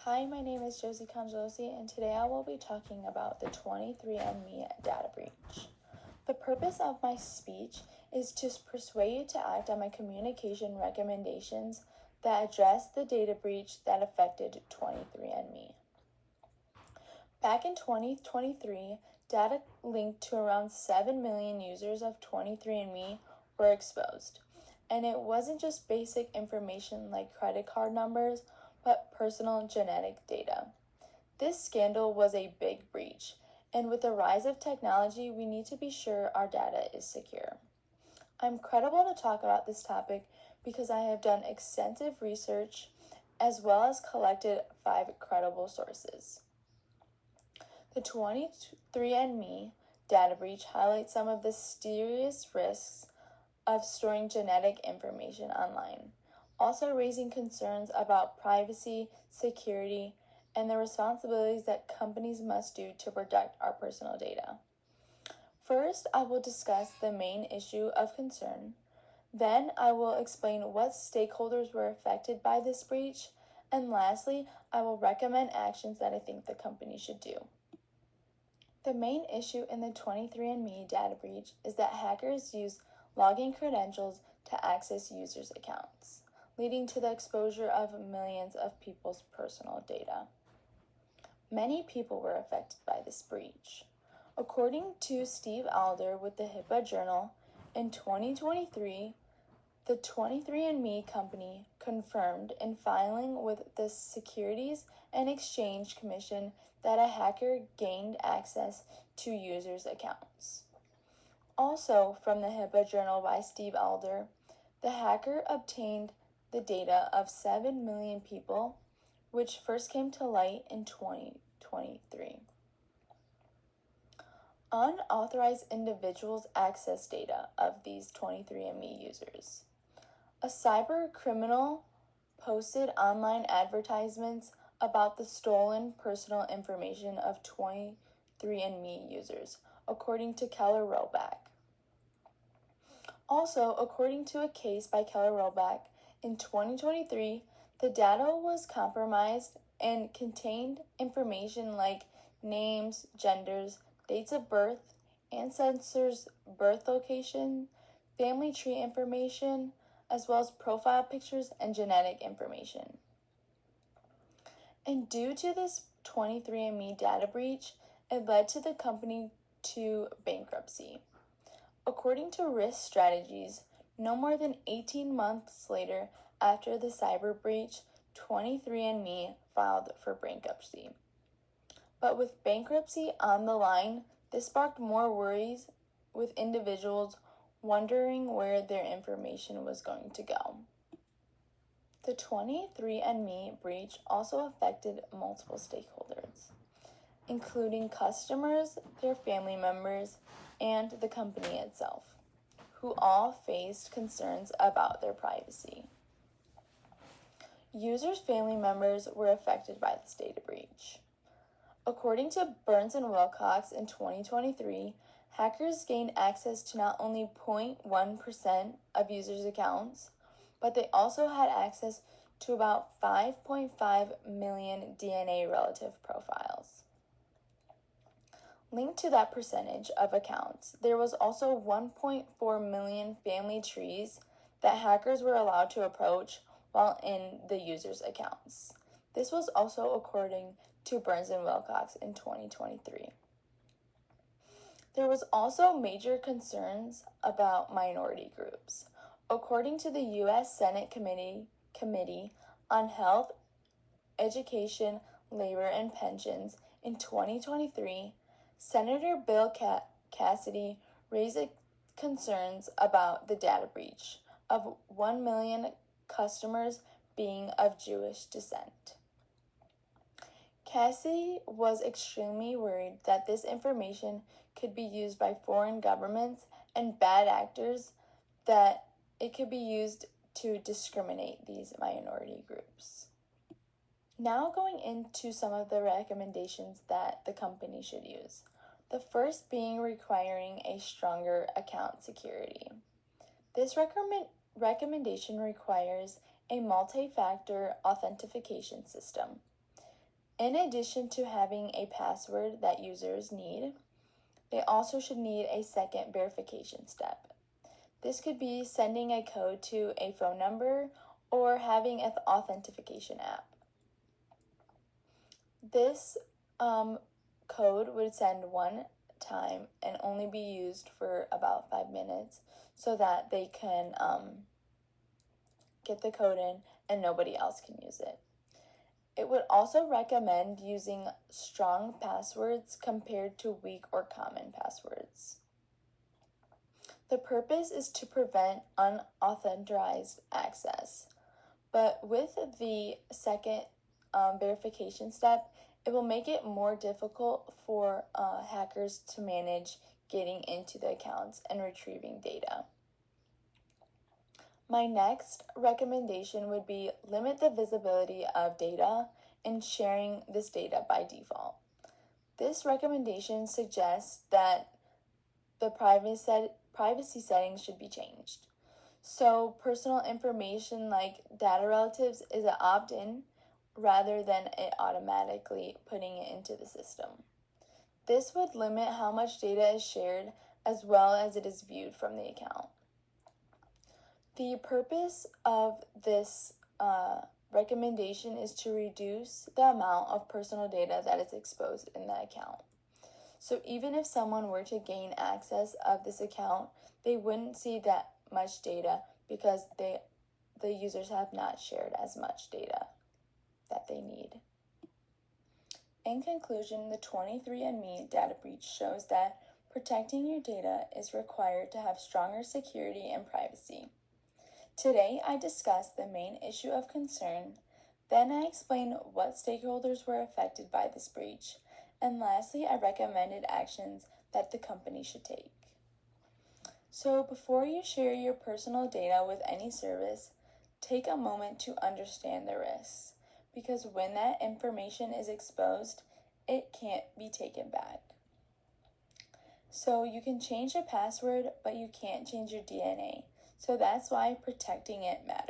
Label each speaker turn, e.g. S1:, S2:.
S1: Hi, my name is Josie Congelosi, and today I will be talking about the 23andme data breach. The purpose of my speech is to persuade you to act on my communication recommendations that address the data breach that affected 23andme. Back in 2023, data linked to around 7 million users of 23andme were exposed. And it wasn't just basic information like credit card numbers, but personal genetic data. This scandal was a big breach, and with the rise of technology, we need to be sure our data is secure. I'm credible to talk about this topic because I have done extensive research as well as collected 5 credible sources. The 23andme data breach highlights some of the serious risks of storing genetic information online, also raising concerns about privacy, security, and the responsibilities that companies must do to protect our personal data. First, I will discuss the main issue of concern. Then, I will explain what stakeholders were affected by this breach. And lastly, I will recommend actions that I think the company should do. The main issue in the 23andme data breach is that hackers use login credentials to access users' accounts, leading to the exposure of millions of people's personal data. Many people were affected by this breach. According to Steve Alder with the HIPAA Journal, in 2023, the 23andme company confirmed in filing with the Securities and Exchange Commission that a hacker gained access to users' accounts. Also, from the HIPAA Journal by Steve Alder, the hacker obtained the data of 7 million people, which first came to light in 2023. Unauthorized individuals access data of these 23andme users. A cyber criminal posted online advertisements about the stolen personal information of 23andme users, according to Keller Rollback. Also, according to a case by Keller Rollback, in 2023, the data was compromised and contained information like names, genders, dates of birth, ancestors' birth location, family tree information, as well as profile pictures and genetic information. And due to this 23andme data breach, it led to the company to bankruptcy. According to Risk Strategies, no more than 18 months later after the cyber breach, 23andme filed for bankruptcy. But with bankruptcy on the line, this sparked more worries with individuals wondering where their information was going to go. The 23andme breach also affected multiple stakeholders, including customers, their family members, and the company itself, who all faced concerns about their privacy. Users' family members were affected by this data breach. According to Burns and Wilcox in 2023, hackers gained access to not only 0.1% of users' accounts, but they also had access to about 5.5 million DNA relative profiles. Linked to that percentage of accounts, there was also 1.4 million family trees that hackers were allowed to approach while in the users' accounts. This was also according to Burns and Wilcox in 2023. There was also major concerns about minority groups. According to the U.S. Senate Committee on Health, Education, Labor, and Pensions in 2023, Senator Bill Cassidy raised concerns about the data breach of 1 million customers being of Jewish descent. Cassidy was extremely worried that this information could be used by foreign governments and bad actors, that it could be used to discriminate these minority groups. Now going into some of the recommendations that the company should use. The first being requiring a stronger account security. This recommendation requires a multi-factor authentication system. In addition to having a password that users need, they also should need a second verification step. This could be sending a code to a phone number or having an authentication app. This code would send one time and only be used for about 5 minutes so that they can get the code in and nobody else can use it. It would also recommend using strong passwords compared to weak or common passwords. The purpose is to prevent unauthorized access, but with the second verification step, it will make it more difficult for hackers to manage getting into the accounts and retrieving data. My next recommendation would be limit the visibility of data and sharing this data by default. This recommendation suggests that the privacy settings should be changed. So personal information like data relatives is an opt-in rather than it automatically putting it into the system. This would limit how much data is shared as well as it is viewed from the account. The purpose of this recommendation is to reduce the amount of personal data that is exposed in the account. So even if someone were to gain access of this account, they wouldn't see that much data because the users have not shared as much data that they need. In conclusion, the 23andme data breach shows that protecting your data is required to have stronger security and privacy. Today, I discussed the main issue of concern, then I explained what stakeholders were affected by this breach, and lastly, I recommended actions that the company should take. So before you share your personal data with any service, take a moment to understand the risks, because when that information is exposed, it can't be taken back. So you can change a password, but you can't change your DNA. So that's why protecting it matters.